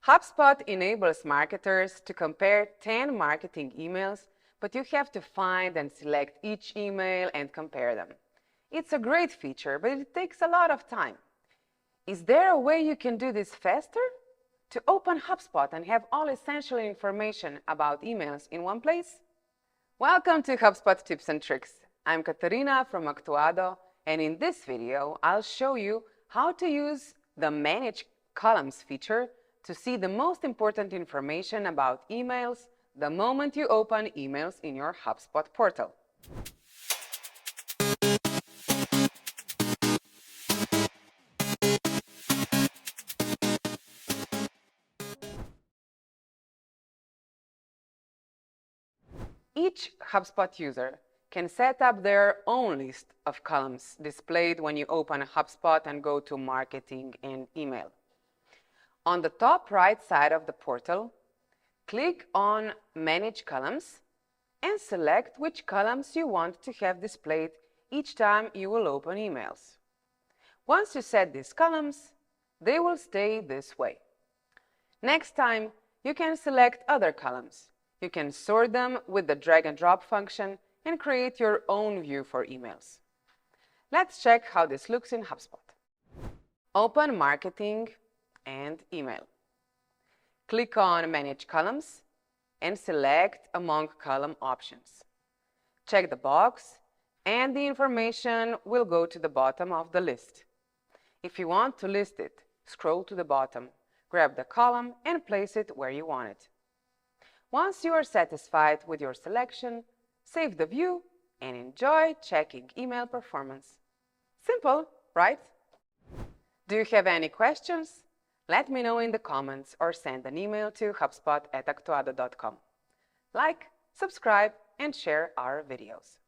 HubSpot enables marketers to compare 10 marketing emails, but you have to find and select each email and compare them. It's a great feature, but it takes a lot of time. Is there a way you can do this faster? To open HubSpot and have all essential information about emails in one place? Welcome to HubSpot Tips and Tricks. I'm Katarina from Actuado, and in this video, I'll show you how to use the Manage Columns feature to see the most important information about emails the moment you open emails in your HubSpot portal. Each HubSpot user can set up their own list of columns displayed when you open HubSpot and go to Marketing and Email. On the top right side of the portal, click on Manage Columns and select which columns you want to have displayed each time you will open emails. Once you set these columns, they will stay this way. Next time, you can select other columns. You can sort them with the drag and drop function and create your own view for emails. Let's check how this looks in HubSpot. Open Marketing and Email. Click on Manage Columns and select among column options. Check the box and the information will go to the bottom of the list. If you want to list it, scroll to the bottom, grab the column and place it where you want it. Once you are satisfied with your selection, save the view and enjoy checking email performance. Simple, right? Do you have any questions? Let me know in the comments or send an email to hubspot@actuado.com. Like, subscribe, and share our videos.